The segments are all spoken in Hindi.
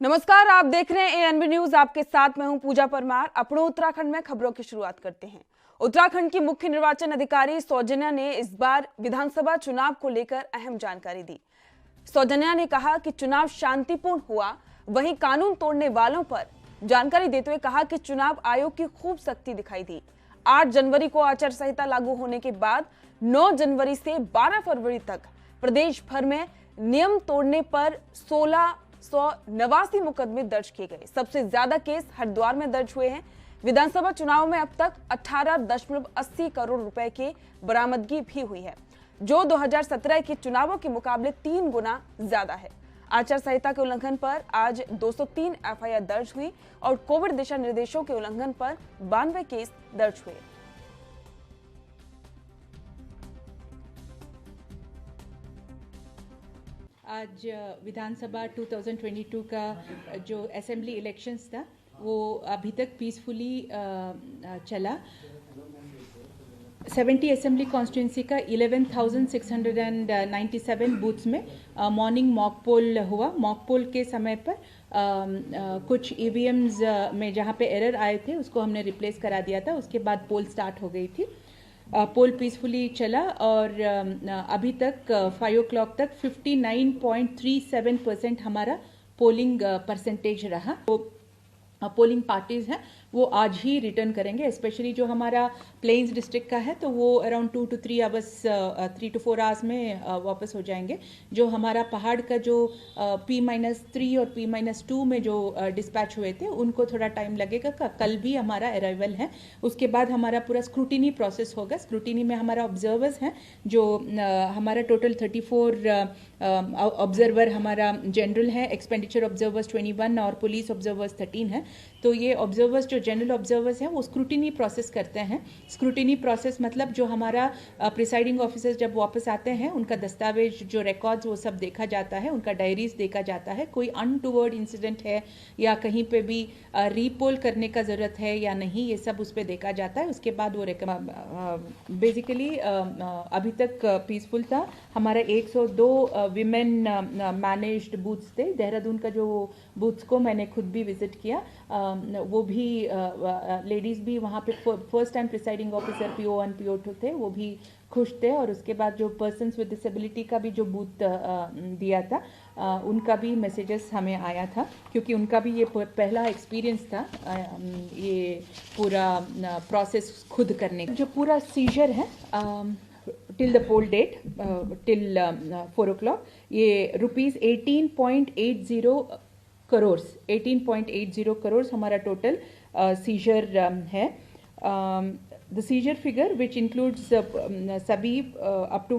नमस्कार, आप देख रहे हैं एएनबी न्यूज। आपके साथ मैं हूं पूजा परमार। अपनों उत्तराखंड में खबरों की शुरुआत करते हैं। उत्तराखंड की मुख्य निर्वाचन अधिकारी सौजन्या ने इस बार विधानसभा चुनाव को लेकर अहम जानकारी दी। सौजन्या ने कहा कि चुनाव शांतिपूर्ण हुआ, वहीं कानून तोड़ने वालों पर जानकारी देते हुए कहा कि चुनाव आयोग की खूब सख्ती दिखाई दी। 8 जनवरी को आचार संहिता लागू होने के बाद 9 जनवरी से 12 फरवरी तक प्रदेश भर में नियम तोड़ने पर 1689 मुकदमे दर्ज किए गए। सबसे ज्यादा केस हरिद्वार में दर्ज हुए हैं। विधानसभा चुनाव में अब तक 18.80 करोड़ रुपए की बरामदगी भी हुई है, जो 2017 के चुनावों के मुकाबले 3 गुना ज्यादा है। आचार संहिता के उल्लंघन पर आज 203 एफआईआर दर्ज हुई और कोविड दिशा निर्देशों के उल्लंघन पर 92 केस दर्ज हुए। आज विधानसभा 2022 का जो असेंबली इलेक्शंस था वो अभी तक पीसफुली चला। 70 असेंबली कॉन्स्टिट्यूंसी का 11,697 बूथ्स में मॉर्निंग मॉक पोल हुआ। मॉक पोल के समय पर कुछ ईवीएम्स में जहाँ पे एरर आए थे उसको हमने रिप्लेस करा दिया था। उसके बाद पोल स्टार्ट हो गई थी। पोल पीसफुली चला और अभी तक 5 o'clock तक 59.37% हमारा पोलिंग परसेंटेज रहा। तो पोलिंग पार्टीज हैं वो आज ही रिटर्न करेंगे। स्पेशली जो हमारा प्लेन्स डिस्ट्रिक्ट का है तो वो around 2 to 3 hours 3 to 4 hours में वापस हो जाएंगे। जो हमारा पहाड़ का जो P-3 और P-2 में जो डिस्पैच हुए थे उनको थोड़ा टाइम लगेगा। कल भी हमारा अराइवल है। उसके बाद हमारा पूरा स्क्रूटिनी प्रोसेस होगा। स्क्रूटिनी में हमारा ऑब्जर्वर्स हैं जो हमारा टोटल 34 ऑब्जर्वर हमारा जनरल है, एक्सपेंडिचर ऑब्जर्वर्स 21 और पुलिस ऑब्जर्वर्स 13 है। तो ये ऑब्जर्वर्स जो जनरल ऑब्जर्वर्स हैं वो स्क्रूटिनी प्रोसेस करते हैं। स्क्रूटिनी प्रोसेस मतलब जो हमारा प्रिसाइडिंग ऑफिसर जब वापस आते हैं उनका दस्तावेज जो रिकॉर्ड्स वो सब देखा जाता है, उनका डायरीज देखा जाता है। कोई अनटूवर्ड इंसिडेंट है या कहीं पे भी रीपोल करने का ज़रूरत है या नहीं, ये सब उस पर देखा जाता है। उसके बाद वो बेसिकली अभी तक पीसफुल था। हमारा 102 विमेन मैनेज्ड बूथ्स थे। देहरादून का जो बूथ्स को मैंने खुद भी विजिट किया, वो भी लेडीज़ भी वहाँ पे first time presiding officer PO1 PO2 थे, वो भी खुश थे। और उसके बाद जो पर्सन्स विद डिसेबिलिटी का भी जो बूथ दिया था उनका भी मैसेजेस हमें आया था, क्योंकि उनका भी ये पहला एक्सपीरियंस था ये पूरा प्रोसेस खुद करने का। जो पूरा सीजर है till the poll date till 4 o'clock ये ₹18.80 करोड़ 18.80 करोड़ हमारा टोटल सीजर है। The seizure figure which includes सभी up to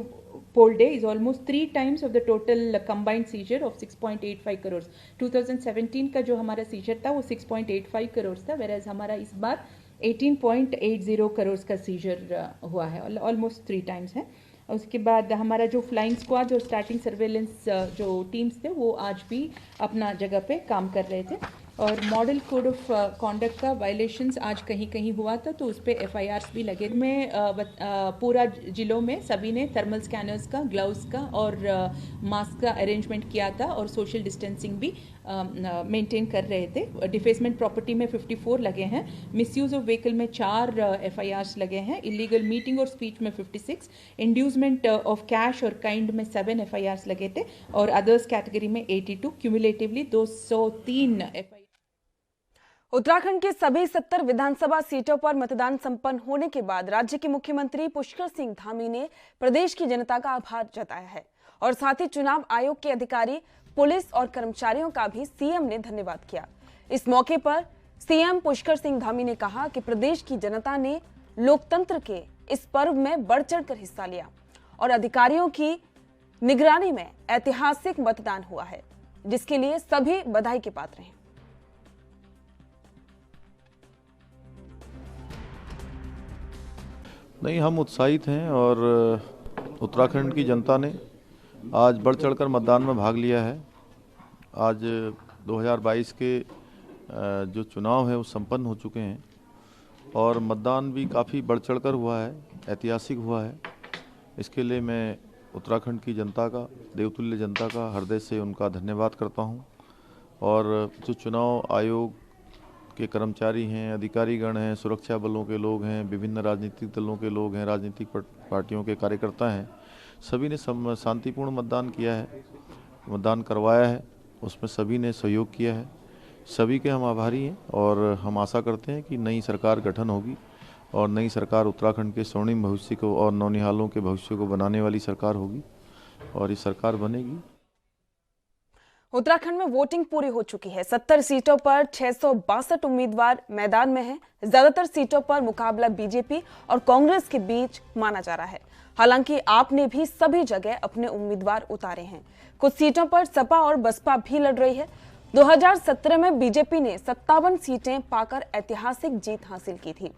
poll day is almost 3 times of the total combined seizure of 6.85 crore. 2017 का जो हमारा सीजर था वो 6.85 करोड़ था, whereas हमारा इस बार 18.80 करोड़ का सीजर हुआ है, ऑलमोस्ट 3 times है। उसके बाद हमारा जो फ्लाइंग स्क्वाड और स्टार्टिंग सर्वेलेंस जो टीम्स थे वो आज भी अपना जगह पे काम कर रहे थे। और मॉडल कोड ऑफ कॉन्डक्ट का वायलेशंस आज कहीं कहीं हुआ था तो उस पर FIRs भी लगे। में पूरा जिलों में सभी ने थर्मल स्कैनर्स का, ग्लव्स का और मास्क का अरेंजमेंट किया था और सोशल डिस्टेंसिंग भी मेंटेन कर रहे थे। डिफेसमेंट प्रॉपर्टी में 54 लगे हैं, मिसयूज ऑफ व्हीकल में 4 FIRs लगे हैं, इलीगल मीटिंग और स्पीच में 56, इंड्यूसमेंट ऑफ कैश और काइंड में 7 FIRs लगे थे और अदर्स कैटेगरी में 82, क्यूमुलेटिवली 203 FIR। उत्तराखंड के सभी 70 विधानसभा सीटों पर मतदान संपन्न होने के बाद राज्य के मुख्यमंत्री पुष्कर सिंह धामी ने प्रदेश की जनता का आभार जताया है और साथ ही चुनाव आयोग के अधिकारी, पुलिस और कर्मचारियों का भी सीएम ने धन्यवाद किया। इस मौके पर सीएम पुष्कर सिंह धामी ने कहा कि प्रदेश की जनता ने लोकतंत्र के इस पर्व में बढ़ चढ़कर हिस्सा लिया और अधिकारियों की निगरानी में ऐतिहासिक मतदान हुआ है, जिसके लिए सभी बधाई के पात्र हैं। नहीं, हम उत्साहित हैं और उत्तराखंड की जनता ने आज बढ़ चढ़कर मतदान में भाग लिया है। आज 2022 के जो चुनाव है वो संपन्न हो चुके हैं और मतदान भी काफ़ी बढ़ चढ़कर हुआ है, ऐतिहासिक हुआ है। इसके लिए मैं उत्तराखंड की जनता का, देवतुल्य जनता का हृदय से उनका धन्यवाद करता हूं और जो चुनाव आयोग के कर्मचारी हैं, अधिकारीगण हैं, सुरक्षा बलों के लोग हैं, विभिन्न राजनीतिक दलों के लोग हैं, राजनीतिक पार्टियों के कार्यकर्ता हैं, सभी ने शांतिपूर्ण मतदान किया है, मतदान करवाया है, उसमें सभी ने सहयोग किया है। सभी के हम आभारी हैं और हम आशा करते हैं कि नई सरकार गठन होगी और नई सरकार उत्तराखंड के स्वर्णिम भविष्य को और नौनिहालों के भविष्य को बनाने वाली सरकार होगी और ये सरकार बनेगी। उत्तराखंड में वोटिंग पूरी हो चुकी है। 70 सीटों पर 662 उम्मीदवार मैदान में हैं। ज्यादातर सीटों पर मुकाबला बीजेपी और कांग्रेस के बीच माना जा रहा है। हालांकि आप ने भी सभी जगह अपने उम्मीदवार उतारे हैं। कुछ सीटों पर सपा और बसपा भी लड़ रही है। 2017 में बीजेपी ने 57 सीटें पाकर ऐतिहासिक जीत हासिल की थी।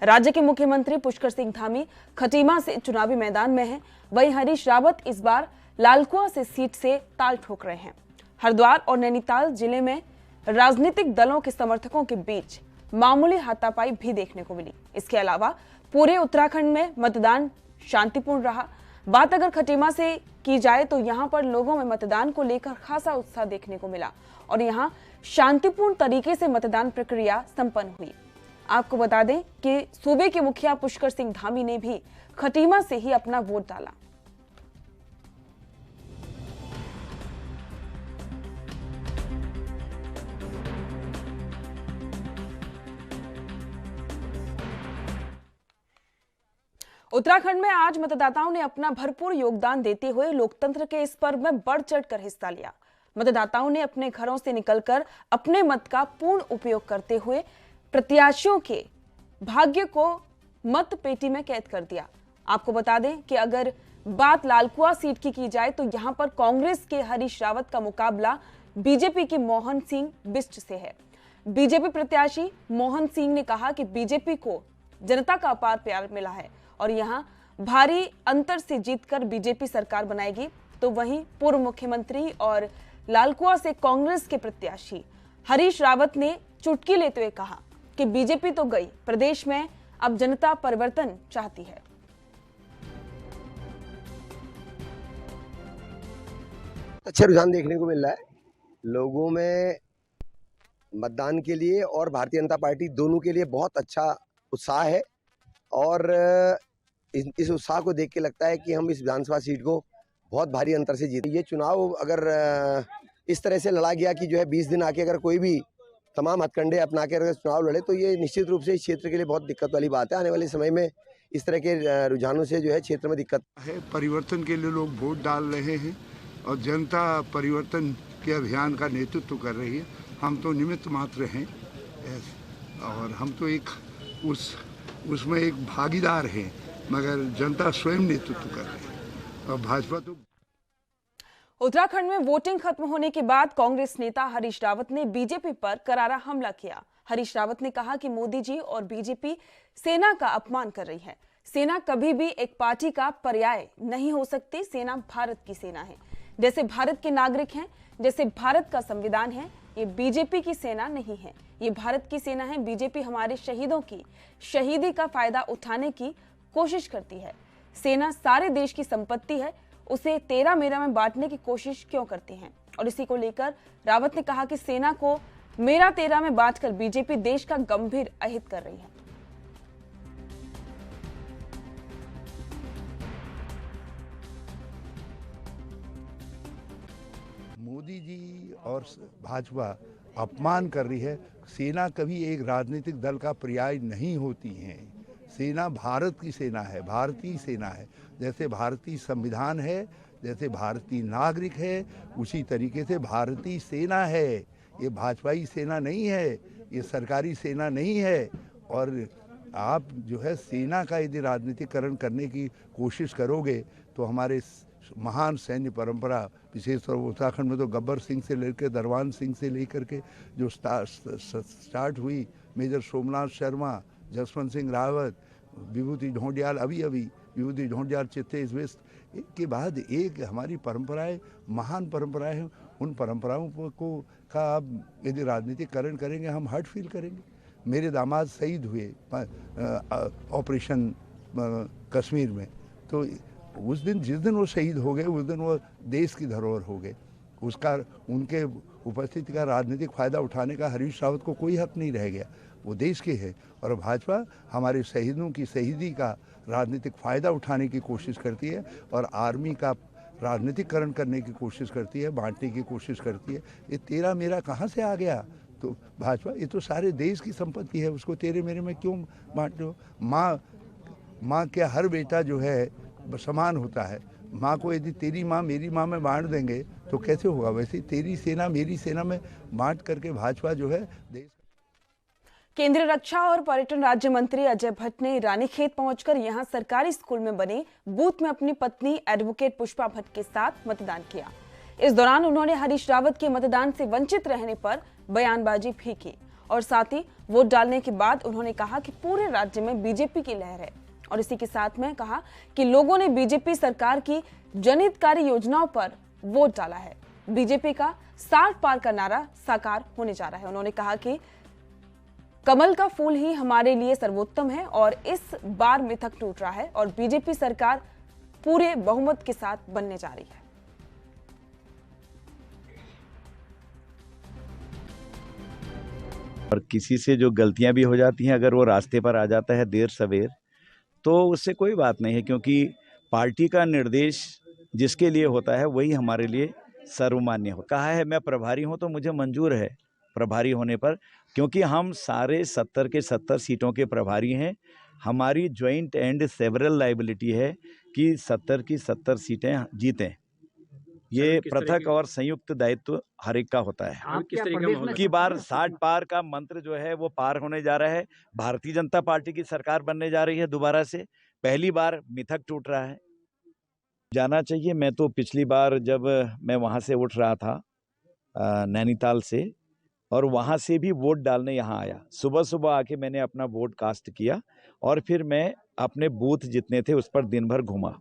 राज्य के मुख्यमंत्री पुष्कर सिंह धामी खटीमा से चुनावी मैदान में हैं। वहीं हरीश रावत इस बार लालकुआ से सीट से ताल ठोक रहे हैं। हरिद्वार और नैनीताल जिले में राजनीतिक दलों के समर्थकों के बीच मामूली हाथापाई भी देखने को मिली। इसके अलावा पूरे उत्तराखंड में मतदान शांतिपूर्ण रहा। बात अगर खटीमा से की जाए तो यहां पर लोगों में मतदान को लेकर खासा उत्साह देखने को मिला और यहां शांतिपूर्ण तरीके से मतदान प्रक्रिया संपन्न हुई। आपको बता दें कि सूबे के मुखिया पुष्कर सिंह धामी ने भी खटीमा से ही अपना वोट डाला। उत्तराखंड में आज मतदाताओं ने अपना भरपूर योगदान देते हुए लोकतंत्र के इस पर्व में बढ़ चढ़कर हिस्सा लिया। मतदाताओं ने अपने घरों से निकलकर अपने मत का पूर्ण उपयोग करते हुए प्रत्याशियों के भाग्य को मत पेटी में कैद कर दिया। आपको बता दें कि अगर बात लालकुआ सीट की जाए तो यहां पर कांग्रेस के हरीश रावत का मुकाबला बीजेपी के मोहन सिंह बिष्ट से है। बीजेपी प्रत्याशी मोहन सिंह ने कहा कि बीजेपी को जनता का अपार प्यार मिला है और यहां भारी अंतर से जीतकर बीजेपी सरकार बनाएगी। तो वहीं पूर्व मुख्यमंत्री और लालकुआ से कांग्रेस के प्रत्याशी हरीश रावत ने चुटकी लेते हुए कहा कि बीजेपी तो गई, प्रदेश में अब जनता परिवर्तन चाहती है। अच्छा रुझान देखने को मिल रहा है लोगों में मतदान के लिए और भारतीय जनता पार्टी दोनों के लिए बहुत अच्छा उत्साह है और इस उत्साह को देख के लगता है कि हम इस विधानसभा सीट को बहुत भारी अंतर से जीते। ये चुनाव अगर इस तरह से लड़ा गया कि जो है 20 दिन आके अगर कोई भी तमाम हथकंडे अपना के अगर चुनाव लड़े तो ये निश्चित रूप से इस क्षेत्र के लिए बहुत दिक्कत वाली बात है। आने वाले समय में इस तरह के रुझानों से जो है क्षेत्र में दिक्कत है। परिवर्तन के लिए लोग वोट डाल रहे हैं और जनता परिवर्तन के अभियान का नेतृत्व कर रही है। हम तो निमित्त मात्र हैं और हम तो एक उसमें एक भागीदार हैं, मगर जनता स्वयं नेतृत्व कर रही है और भाजपा तो। उत्तराखंड में वोटिंग खत्म होने के बाद कांग्रेस नेता हरीश रावत ने बीजेपी पर करारा हमला किया। हरीश रावत ने कहा कि मोदी जी और बीजेपी सेना का अपमान कर रही है। सेना कभी भी एक पार्टी का पर्याय नहीं हो सकती। सेना भारत की सेना है, जैसे भारत के नागरिक हैं, जैसे भारत का संविधान है। ये बीजेपी की सेना नहीं है, ये भारत की सेना है। बीजेपी हमारे शहीदों की शहीदी का फायदा उठाने की कोशिश करती है। सेना सारे देश की संपत्ति है, उसे तेरा मेरा में बांटने की कोशिश क्यों करती हैं? और इसी को लेकर रावत ने कहा कि सेना को मेरा तेरा में बांटकर बीजेपी देश का गंभीर अहित कर रही है। मोदी जी और भाजपा अपमान कर रही है। सेना कभी एक राजनीतिक दल का पर्याय नहीं होती है। सेना भारत की सेना है, भारतीय सेना है। जैसे भारतीय संविधान है, जैसे भारतीय नागरिक है, उसी तरीके से भारतीय सेना है। ये भाजपाई सेना नहीं है, ये सरकारी सेना नहीं है। और आप जो है सेना का यदि राजनीतिकरण करने की कोशिश करोगे तो हमारे महान सैन्य परंपरा, विशेषतौर उत्तराखंड में तो गब्बर सिंह से लेकर दरवान सिंह से लेकर के जो स्टार्ट हुई, मेजर सोमनाथ शर्मा, जसवंत सिंह रावत, विभूति ढोंडियाल, अभी विभूति ढोंडियाल चित्तेश बिष्ट, एक के बाद एक हमारी परंपराएं, महान परंपराएं हैं। उन परंपराओं को का आप यदि राजनीतिकरण करेंगे हम हर्ट फील करेंगे। मेरे दामाद शहीद हुए ऑपरेशन कश्मीर में, तो उस दिन जिस दिन वो शहीद हो गए उस दिन वो देश की धरोहर हो गए। उसका उपस्थिति का राजनीतिक फायदा उठाने का हरीश रावत को कोई हक नहीं रह गया। वो देश के हैं और भाजपा हमारे शहीदों की शहीदी का राजनीतिक फायदा उठाने की कोशिश करती है और आर्मी का राजनीतिकरण करने की कोशिश करती है, बांटने की कोशिश करती है। ये तेरा मेरा कहाँ से आ गया? तो भाजपा ये तो सारे देश की संपत्ति है, उसको तेरे मेरे में क्यों बांट लो? माँ क्या हर बेटा जो है समान होता है? माँ को यदि तेरी माँ मेरी माँ में बांट देंगे तो कैसे होगा? वैसे तेरी सेना मेरी सेना में बांट करके भाजपा जो है देश। केंद्रीय रक्षा और पर्यटन राज्य मंत्री अजय भट्ट ने रानीखेत पहुंचकर यहां सरकारी स्कूल में बने बूथ में अपनी पत्नी एडवोकेट पुष्पा भट्ट के साथ मतदान किया। इस दौरान उन्होंने हरीश रावत के मतदान से वंचित रहने पर बयानबाजी भी की और साथ ही वोट डालने के बाद उन्होंने कहा कि पूरे राज्य में बीजेपी की लहर है और इसी के साथ में कहा कि लोगों ने बीजेपी सरकार की जनहितकारी योजनाओं पर वोट डाला है। बीजेपी का 60 पार का नारा साकार होने जा रहा है। उन्होंने कहा कि कमल का फूल ही हमारे लिए सर्वोत्तम है और इस बार मिथक टूट रहा है और बीजेपी सरकार पूरे बहुमत के साथ बनने जा रही है। और किसी से जो गलतियां भी हो जाती हैं, अगर वो रास्ते पर आ जाता है देर सवेर, तो उससे कोई बात नहीं है, क्योंकि पार्टी का निर्देश जिसके लिए होता है वही हमारे लिए सर्वमान्य हो। कहा है मैं प्रभारी हूं तो मुझे मंजूर है प्रभारी होने पर, क्योंकि हम सारे 70 के 70 सीटों के प्रभारी हैं। हमारी ज्वाइंट एंड सेवरल लायबिलिटी है कि 70 की 70 सीटें जीतें। ये पृथक और संयुक्त दायित्व हर एक का होता है। आप किस तरीके का की बार 60 पार का मंत्र जो है वो पार होने जा रहा है। भारतीय जनता पार्टी की सरकार बनने जा रही है दोबारा से। पहली बार मिथक टूट रहा है। जाना चाहिए। मैं तो पिछली बार जब मैं वहाँ से उठ रहा था नैनीताल से, और वहाँ से भी वोट डालने यहाँ आया, सुबह सुबह आके मैंने अपना वोट कास्ट किया और फिर मैं अपने बूथ जितने थे उस पर दिन भर घूमा।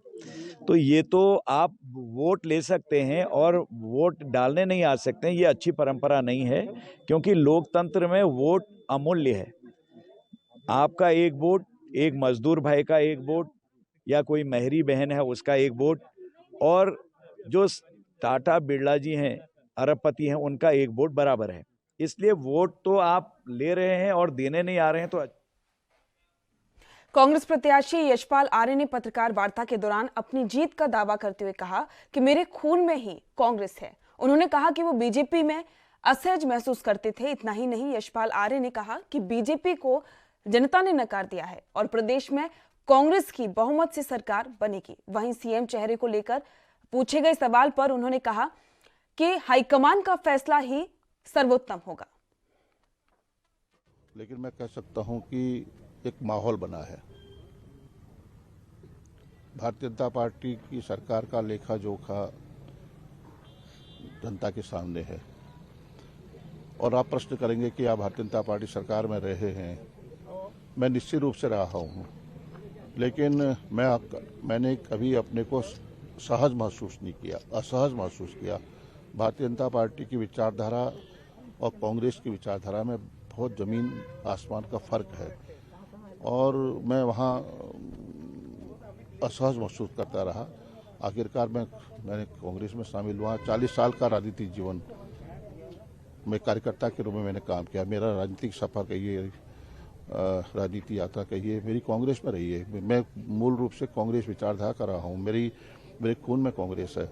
तो ये तो आप वोट ले सकते हैं और वोट डालने नहीं आ सकते हैं, ये अच्छी परंपरा नहीं है, क्योंकि लोकतंत्र में वोट अमूल्य है। आपका एक वोट, एक मजदूर भाई का एक वोट, या कोई महरी बहन है उसका एक वोट, और जो टाटा बिरला जी हैं अरबपति हैं उनका एक वोट बराबर है। इसलिए वोट तो आप ले रहे हैं और देने नहीं आ रहे हैं तो। कांग्रेस प्रत्याशी यशपाल आर्य ने पत्रकार वार्ता के दौरान अपनी जीत का दावा करते हुए कहा कि मेरे खून में ही कांग्रेस है। उन्होंने कहा कि वो बीजेपी में असहज महसूस करते थे। इतना ही नहीं, यशपाल आर्य ने कहा कि बीजेपी को जनता ने नकार दिया है और प्रदेश में कांग्रेस की बहुमत से सरकार बनेगी। वहीं सीएम चेहरे को लेकर पूछे गए सवाल पर उन्होंने कहा कि हाईकमान का फैसला ही सर्वोत्तम होगा। लेकिन मैं कह सकता हूं कि एक माहौल बना है। भारतीय जनता पार्टी की सरकार का लेखा जोखा जनता के सामने है और आप प्रश्न करेंगे कि आप भारतीय जनता पार्टी सरकार में रहे हैं। मैं निश्चित रूप से रहा हूं, लेकिन मैंने कभी अपने को सहज महसूस नहीं किया, असहज महसूस किया। भारतीय जनता पार्टी की विचारधारा और कांग्रेस की विचारधारा में बहुत ज़मीन आसमान का फर्क है और मैं वहाँ असहज महसूस करता रहा। आखिरकार मैंने कांग्रेस में शामिल हुआ। 40 साल का राजनीतिक जीवन में कार्यकर्ता के रूप में मैंने काम किया। मेरा राजनीतिक सफर कहिए, राजनीति यात्रा कहिए, मेरी कांग्रेस में रही है। मैं मूल रूप से कांग्रेस विचारधारा का रहा हूँ। मेरे खून में कांग्रेस है।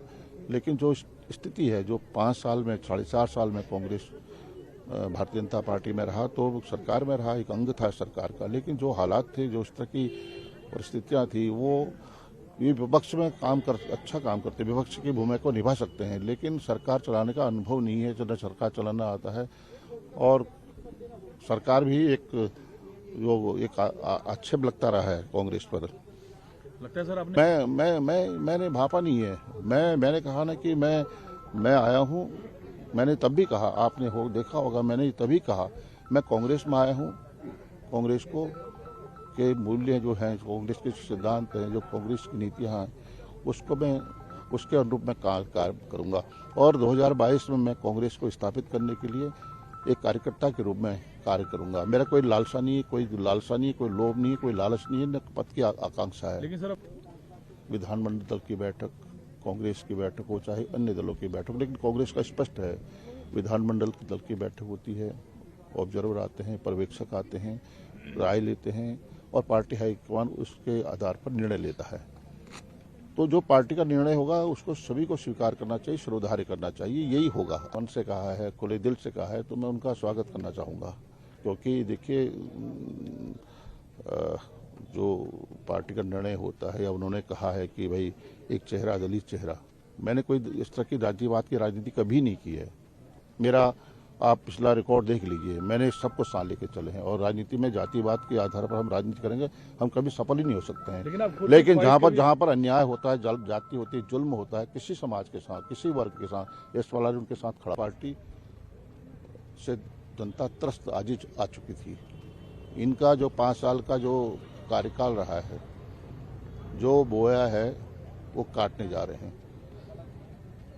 लेकिन जो स्थिति है, जो 5 साल में 4.5 साल में कांग्रेस भारतीय जनता पार्टी में रहा, तो सरकार में रहा, एक अंग था सरकार का। लेकिन जो हालात थे, जो इस तरह की परिस्थितियाँ थी, वो ये विपक्ष में अच्छा काम करते, विपक्ष की भूमिका को निभा सकते हैं, लेकिन सरकार चलाने का अनुभव नहीं है। जो सरकार चलाना आता है और सरकार भी एक आक्षेप लगता रहा है कांग्रेस पर। लगता है सर आपने मैंने भापा नहीं है। मैंने कहा ना कि मैं आया हूँ। मैंने तब भी कहा, आपने देखा होगा, मैंने तभी कहा मैं कांग्रेस में आया हूँ। कांग्रेस के मूल्य जो हैं, कांग्रेस के सिद्धांत हैं, जो कांग्रेस की नीतियाँ हैं, उसको मैं उसके अनुरूप मैं कार्य करूँगा और 2022 में मैं कांग्रेस को स्थापित करने के लिए एक कार्यकर्ता के रूप में कार्य करूँगा। मेरा कोई लालसा नहीं है, कोई लोभ नहीं है, कोई लालच नहीं है, न पद की आकांक्षा है। लेकिन सर विधानमंडल दल की बैठक, कांग्रेस की बैठक हो चाहे अन्य दलों की बैठक, लेकिन कांग्रेस का स्पष्ट है विधानमंडल दल की बैठक होती है, ऑब्जर्वर आते हैं, पर्यवेक्षक आते हैं, राय लेते हैं और पार्टी हाईकमान उसके आधार पर निर्णय लेता है। तो जो पार्टी का निर्णय होगा उसको सभी को स्वीकार करना चाहिए, श्रोधार्य करना चाहिए, यही होगा। मन से कहा है, खुले दिल से कहा है, तो मैं उनका स्वागत करना चाहूँगा। क्योंकि देखिए जो पार्टी का निर्णय होता है या उन्होंने कहा है कि भाई एक चेहरा दलित चेहरा, मैंने कोई इस तरह की जातिवाद की राजनीति कभी नहीं की है। मेरा आप पिछला रिकॉर्ड देख लीजिए, मैंने सब कुछ साथ लेके चले हैं और राजनीति में जातिवाद के आधार पर हम राजनीति करेंगे, हम कभी सफल ही नहीं हो सकते हैं। लेकिन जहाँ पर अन्याय होता है, जाति होती है, जुल्म होता है किसी समाज के साथ, किसी वर्ग के साथ, इस वाला उनके साथ खड़ा। पार्टी से जनता त्रस्त आज आ चुकी थी। इनका जो 5 साल का जो कार्यकाल रहा है, जो बोया है वो काटने जा रहे हैं।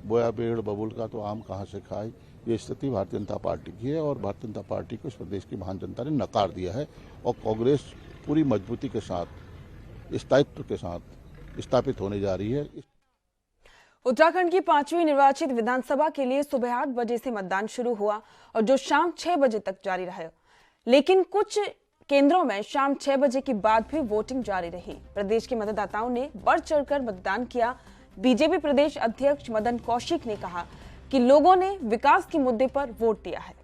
बोया पेड़ बबूल का तो आम कहाँ से खाए, ये स्थिति भारतीय जनता पार्टी की है और भारतीय जनता पार्टी को इस प्रदेश की महान जनता ने नकार दिया है और कांग्रेस पूरी मजबूती के साथ, स्थायित्व के साथ स्थापित होने जा रही है। उत्तराखंड की 5वीं निर्वाचित विधानसभा के लिए सुबह 8 बजे से मतदान शुरू हुआ और जो शाम 6 बजे तक जारी रहा। लेकिन कुछ केंद्रों में शाम 6 बजे के बाद भी वोटिंग जारी रही। प्रदेश के मतदाताओं ने बढ़ चढ़कर मतदान किया। बीजेपी प्रदेश अध्यक्ष मदन कौशिक ने कहा कि लोगों ने विकास के मुद्दे पर वोट दिया है।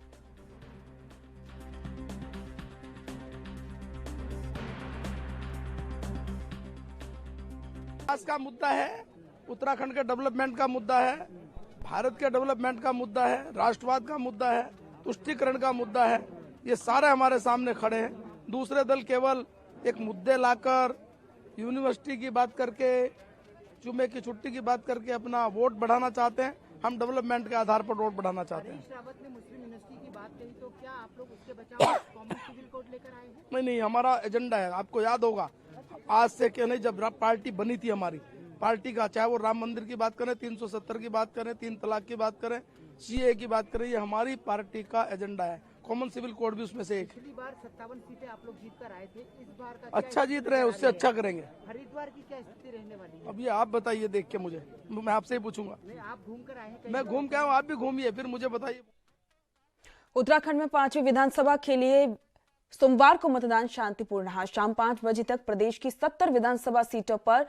विकास का मुद्दा है, उत्तराखंड के डेवलपमेंट का मुद्दा है, भारत के डेवलपमेंट का मुद्दा है, राष्ट्रवाद का मुद्दा है, तुष्टीकरण का मुद्दा है। ये सारे हमारे सामने खड़े हैं। दूसरे दल केवल एक मुद्दे लाकर यूनिवर्सिटी की बात करके, जुमे की छुट्टी की बात करके अपना वोट बढ़ाना चाहते हैं। हम डेवलपमेंट के आधार पर वोट बढ़ाना चाहते हैं। रावत ने मुस्लिम यूनिवर्सिटी की बात कही, तो क्या आप लोग उसके बचाव में कॉमन सिविल कोड लेकर आए हैं? नहीं, हमारा एजेंडा है। आपको याद होगा आज से क्या नहीं, जब पार्टी बनी थी हमारी पार्टी का, चाहे वो राम मंदिर की बात करें, 370 की बात करें, 3 तलाक की बात करें, सीए की बात करें, ये हमारी पार्टी का एजेंडा है। कॉमन सिविल कोड भी उसमें से एक। पिछली बार 57 सीटें आप लोग जीत कर आए थे, इस बार का अच्छा जीत रहे हैं, उससे अच्छा करेंगे। हरिद्वार की क्या स्थिति रहने वाली है? अब ये आप बताइए, देख के मुझे, मैं आपसे ही पूछूंगा। आप घूम कर आए हैं? मैं घूम के आऊँ, आप भी घूमिए, फिर मुझे बताइए। उत्तराखंड में 5वीं विधानसभा के लिए सोमवार को मतदान शांतिपूर्ण रहा। शाम 5 बजे तक प्रदेश की 70 विधानसभा सीटों पर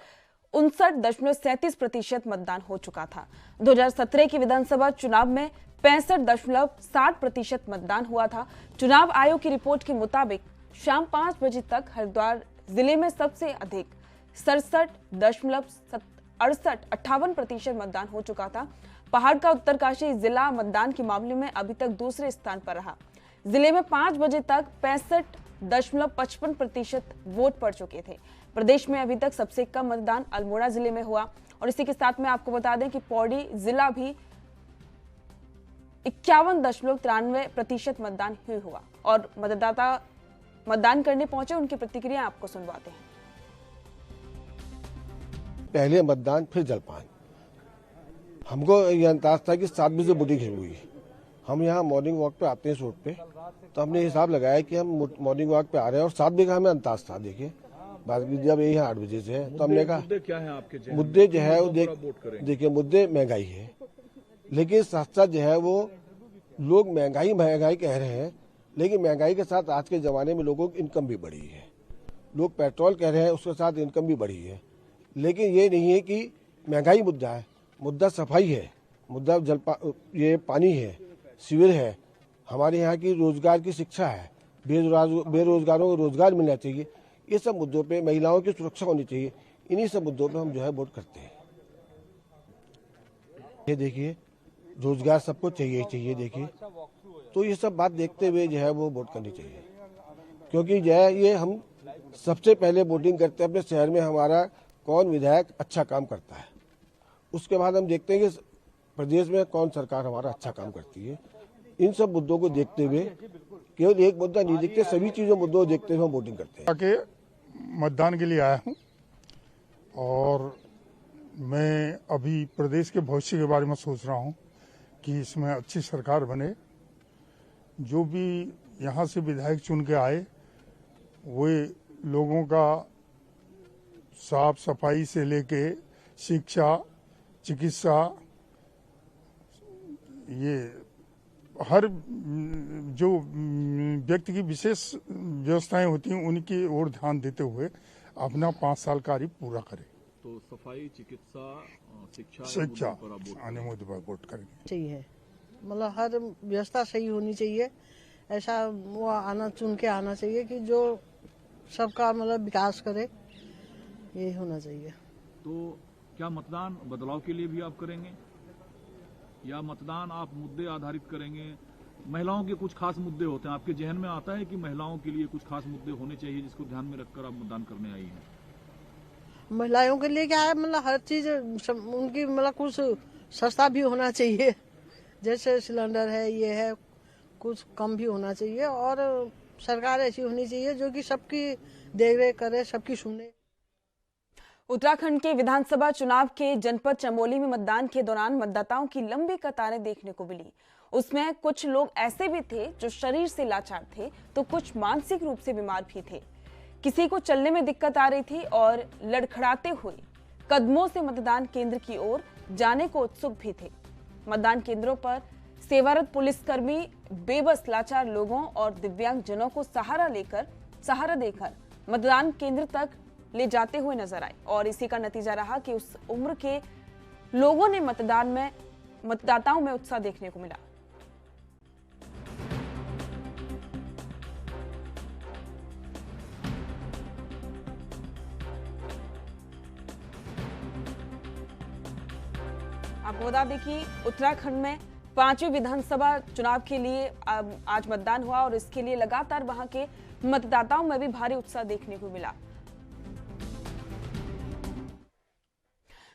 59.37% मतदान हो चुका था। 2017 की विधानसभा चुनाव में 65.60% मतदान हुआ था। चुनाव आयोग की रिपोर्ट के मुताबिक शाम 5 बजे तक हरिद्वार जिले में सबसे अधिक 67.58% मतदान हो चुका था। पहाड़ का उत्तरकाशी जिला मतदान के मामले में अभी तक दूसरे स्थान पर रहा। जिले में 5 बजे तक 65.55% वोट पड़ चुके थे। प्रदेश में अभी तक सबसे कम मतदान अल्मोड़ा जिले में हुआ और इसी के साथ में आपको बता दें कि पौड़ी जिला भी 51.93% मतदान ही हुआ और मतदाता मतदान करने पहुंचे, उनकी प्रतिक्रिया आपको सुनवाते हैं। पहले मतदान फिर जलपान। हमको यह अंदाज था कि 7 बजे वोटिंग शुरू हुई। हम यहाँ मॉर्निंग वॉक पे आते हैं शूट पे, तो हमने हिसाब लगाया कि हम मॉर्निंग वॉक पे आ रहे हैं और 7 बजे का हमें अंदाज था। देखिए बाकी जब यही 8 बजे से है, तो हमने कहा मुद्दे क्या है आपके? मुद्दे जो है वो देखिए मुद्दे महंगाई है, लेकिन साथ साथ जो है वो लोग महंगाई कह रहे हैं, लेकिन महंगाई के साथ आज के जमाने में लोगों की इनकम भी बढ़ी है। लोग पेट्रोल कह रहे हैं, उसके साथ इनकम भी बढ़ी है। लेकिन ये नहीं है कि महंगाई मुद्दा है, मुद्दा सफाई है, मुद्दा ये पानी है, सिविल है, हमारे यहाँ की रोजगार की शिक्षा है, बेरोजगारों को रोजगार मिलना चाहिए। ये सब मुद्दों पे महिलाओं की सुरक्षा होनी चाहिए। इन्हीं सब मुद्दों पे हम जो है वोट करते हैं। ये देखिए रोजगार सबको चाहिए। देखिए तो ये सब बात देखते हुए जो है वो वोट करनी चाहिए, क्योंकि जो है ये हम सबसे पहले वोटिंग करते हैं अपने शहर में हमारा कौन विधायक अच्छा काम करता है। उसके बाद हम देखते हैं कि प्रदेश में कौन सरकार हमारा अच्छा काम करती है। इन सब मुद्दों को देखते हुए, केवल एक मुद्दा नहीं देखते, सभी चीजों मुद्दों को देखते हुए हम वोटिंग करते हैं। आके मतदान के लिए आया हूँ और मैं अभी प्रदेश के भविष्य के बारे में सोच रहा हूँ कि इसमें अच्छी सरकार बने। जो भी यहाँ से विधायक चुन के आए वे लोगों का साफ सफाई से लेके शिक्षा, चिकित्सा, ये हर जो व्यक्ति की विशेष व्यवस्थाएं होती हैं उनकी ओर ध्यान देते हुए अपना 5 साल कार्य पूरा करे। तो सफाई, चिकित्सा, शिक्षा आने मुद्दे पर वोट करेंगे। चाहिए मतलब हर व्यवस्था सही होनी चाहिए, ऐसा वो आना चुन के आना चाहिए कि जो सबका मतलब विकास करे, यही होना चाहिए। तो क्या मतदान बदलाव के लिए भी आप करेंगे या मतदान आप मुद्दे आधारित करेंगे? महिलाओं के कुछ खास मुद्दे होते हैं, आपके जहन में आता है कि महिलाओं के लिए कुछ खास मुद्दे होने चाहिए जिसको ध्यान में रखकर आप मतदान करने आई हैं? महिलाओं के लिए क्या है, मतलब हर चीज उनकी मतलब कुछ सस्ता भी होना चाहिए, जैसे सिलेंडर है, ये है, कुछ कम भी होना चाहिए और सरकार ऐसी होनी चाहिए जो कि सबकी देखरेख करे, सबकी सुने। उत्तराखंड के विधानसभा चुनाव के जनपद चमोली में मतदान के दौरान मतदाताओं की लंबी कतारें देखने को मिली। उसमें कुछ लोग ऐसे भी थे जो शरीर से लाचार थे, तो कुछ मानसिक रूप से बीमार भी थे। किसी को चलने में दिक्कत आ रही थी और लड़खड़ाते हुए कदमों से मतदान केंद्र की ओर जाने को उत्सुक भी थे। मतदान केंद्रों पर सेवारत पुलिसकर्मी बेबस लाचार लोगों और दिव्यांग जनों को सहारा देकर मतदान केंद्र तक ले जाते हुए नजर आए और इसी का नतीजा रहा कि उस उम्र के लोगों ने मतदाताओं में उत्साह देखने को मिला। आपको बता दें कि उत्तराखंड में 5वीं विधानसभा चुनाव के लिए आज मतदान हुआ और इसके लिए लगातार वहां के मतदाताओं में भी भारी उत्साह देखने को मिला।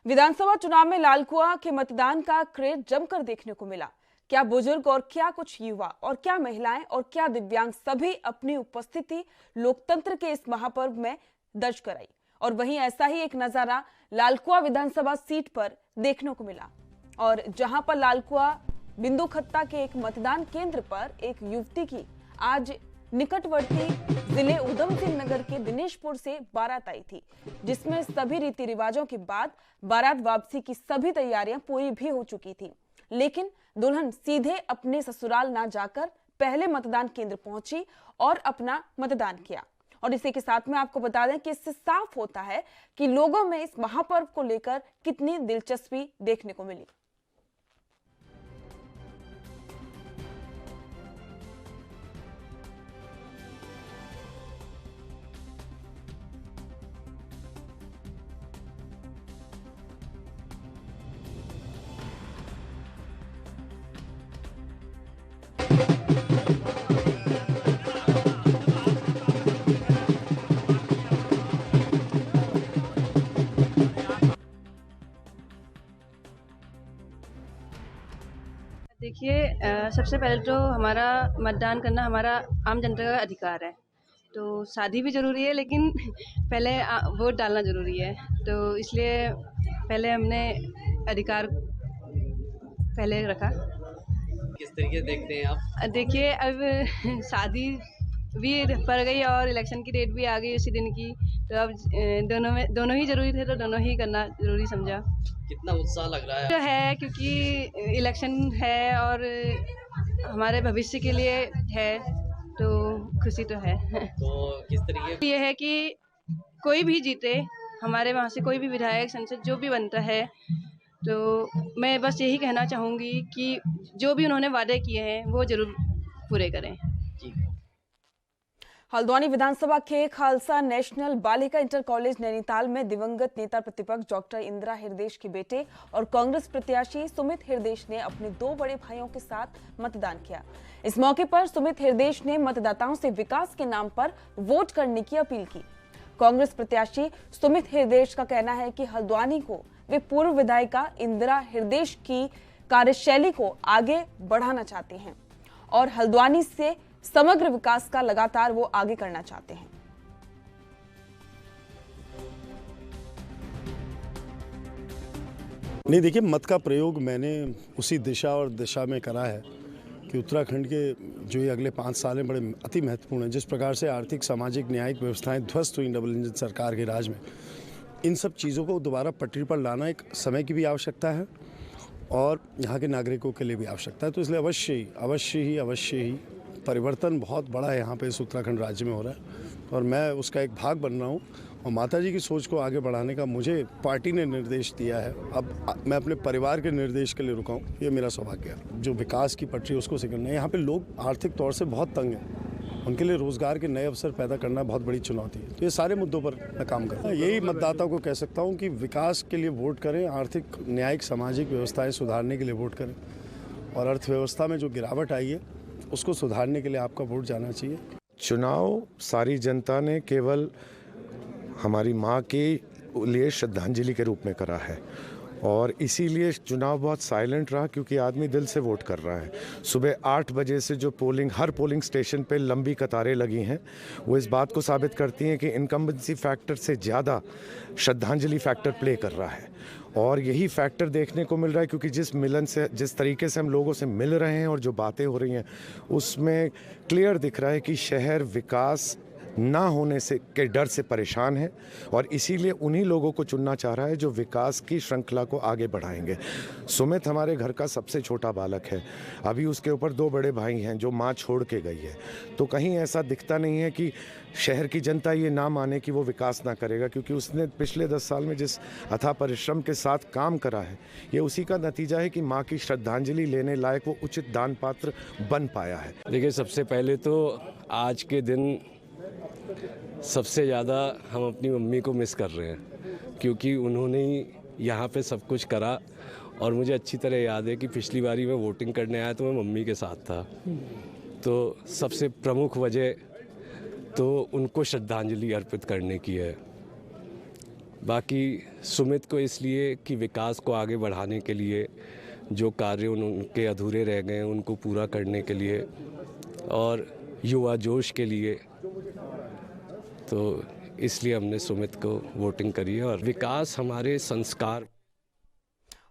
विधानसभा चुनाव में लालकुआं के मतदान का क्रेज जमकर देखने को मिला। क्या बुजुर्ग और क्या कुछ युवा और क्या महिलाएं और क्या दिव्यांग सभी अपनी उपस्थिति लोकतंत्र के इस महापर्व में दर्ज कराई। और वहीं ऐसा ही एक नजारा लालकुआं विधानसभा सीट पर देखने को मिला और जहां पर लालकुआं बिंदु खत्ता के एक मतदान केंद्र पर एक युवती की आज निकटवर्ती जिले उधम सिंह नगर के दिनेशपुर से बारात आई थी, जिसमें सभी रीति रिवाजों के बाद बारात वापसी की सभी तैयारियां पूरी भी हो चुकी थी। लेकिन दुल्हन सीधे अपने ससुराल ना जाकर पहले मतदान केंद्र पहुंची और अपना मतदान किया। और इसी के साथ में आपको बता दें कि इससे साफ होता है कि लोगों में इस महापर्व को लेकर कितनी दिलचस्पी देखने को मिली। देखिए, सबसे पहले तो हमारा मतदान करना हमारा आम जनता का अधिकार है, तो शादी भी ज़रूरी है लेकिन पहले वोट डालना ज़रूरी है, तो इसलिए पहले हमने अधिकार पहले रखा। किस तरीके से देखते हैं आप? देखिए, अब शादी भी पड़ गई और इलेक्शन की डेट भी आ गई उसी दिन की, तो अब दोनों ही ज़रूरी थे, तो दोनों ही करना ज़रूरी समझा। कितना उत्साह लग रहा है? तो है, क्योंकि इलेक्शन है और हमारे भविष्य के लिए है, तो खुशी तो है। तो किस तरीके? ये है कि कोई भी जीते, हमारे वहाँ से कोई भी विधायक, संसद जो भी बनता है, तो मैं बस यही कहना चाहूँगी कि जो भी उन्होंने वादे किए हैं वो जरूर पूरे करें। हल्द्वानी विधानसभा के खालसा नेशनल बालिका इंटर कॉलेज नैनीताल में दिवंगत नेता प्रतिपक्ष डॉक्टर इंदिरा हृदयेश के बेटे और कांग्रेस प्रत्याशी सुमित हृदयेश ने अपने 2 बड़े भाइयों के साथ मतदान किया। इस मौके पर सुमित हृदयेश ने मतदाताओं से विकास के नाम पर वोट करने की अपील की। कांग्रेस प्रत्याशी सुमित हृदयेश का कहना है कि हल्द्वानी को वे पूर्व विधायिका इंदिरा हृदयेश की कार्यशैली को आगे बढ़ाना चाहते हैं और हल्द्वानी से समग्र विकास का लगातार वो आगे करना चाहते हैं। नहीं, देखिए, मत का प्रयोग मैंने उसी दिशा और दिशा में करा है कि उत्तराखंड के जो ये अगले 5 साल हैं बड़े अति महत्वपूर्ण हैं। जिस प्रकार से आर्थिक, सामाजिक, न्यायिक व्यवस्थाएं ध्वस्त हुई डबल इंजन सरकार के राज में, इन सब चीज़ों को दोबारा पटरी पर लाना एक समय की भी आवश्यकता है और यहाँ के नागरिकों के लिए भी आवश्यकता है। तो इसलिए अवश्य ही परिवर्तन बहुत बड़ा है यहाँ पे इस उत्तराखंड राज्य में हो रहा है और मैं उसका एक भाग बन रहा हूँ। और माताजी की सोच को आगे बढ़ाने का मुझे पार्टी ने निर्देश दिया है। अब मैं अपने परिवार के निर्देश के लिए रुका हूँ, ये मेरा सौभाग्य है। जो विकास की पटरी उसको सिकड़ना है। यहाँ पे लोग आर्थिक तौर से बहुत तंग हैं, उनके लिए रोजगार के नए अवसर पैदा करना बहुत बड़ी चुनौती है। तो ये सारे मुद्दों पर मैं काम कर रहा हूँ। यही मतदाताओं को कह सकता हूँ कि विकास के लिए वोट करें, आर्थिक न्यायिक सामाजिक व्यवस्थाएं सुधारने के लिए वोट करें और अर्थव्यवस्था में जो गिरावट आई है उसको सुधारने के लिए आपका वोट जाना चाहिए। चुनाव सारी जनता ने केवल हमारी माँ के लिए श्रद्धांजलि के रूप में करा है और इसीलिए चुनाव बहुत साइलेंट रहा क्योंकि आदमी दिल से वोट कर रहा है। सुबह 8 बजे से जो हर पोलिंग स्टेशन पे लंबी कतारें लगी हैं वो इस बात को साबित करती हैं कि इनकम्बेंसी फैक्टर से ज़्यादा श्रद्धांजलि फैक्टर प्ले कर रहा है। और यही फैक्टर देखने को मिल रहा है क्योंकि जिस तरीके से हम लोगों से मिल रहे हैं और जो बातें हो रही हैं उसमें क्लियर दिख रहा है कि शहर विकास ना होने से के डर से परेशान है और इसीलिए उन्हीं लोगों को चुनना चाह रहा है जो विकास की श्रृंखला को आगे बढ़ाएंगे। सुमित हमारे घर का सबसे छोटा बालक है, अभी उसके ऊपर 2 बड़े भाई हैं जो माँ छोड़ के गई है। तो कहीं ऐसा दिखता नहीं है कि शहर की जनता ये ना माने कि वो विकास ना करेगा, क्योंकि उसने पिछले 10 साल में जिस अथाह परिश्रम के साथ काम करा है ये उसी का नतीजा है कि माँ की श्रद्धांजलि लेने लायक वो उचित दान पात्र बन पाया है। देखिए, सबसे पहले तो आज के दिन सबसे ज़्यादा हम अपनी मम्मी को मिस कर रहे हैं क्योंकि उन्होंने ही यहाँ पे सब कुछ करा और मुझे अच्छी तरह याद है कि पिछली बारी मैं वोटिंग करने आया तो मैं मम्मी के साथ था। तो सबसे प्रमुख वजह तो उनको श्रद्धांजलि अर्पित करने की है। बाकी सुमित को इसलिए कि विकास को आगे बढ़ाने के लिए जो कार्य उनके अधूरे रह गए उनको पूरा करने के लिए और युवा जोश के लिए, तो इसलिए हमने सुमित को वोटिंग करी है। और विकास हमारे संस्कार।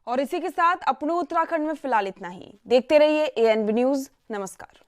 और इसी के साथ अपनों उत्तराखंड में फिलहाल इतना ही। देखते रहिए ANB न्यूज़। नमस्कार।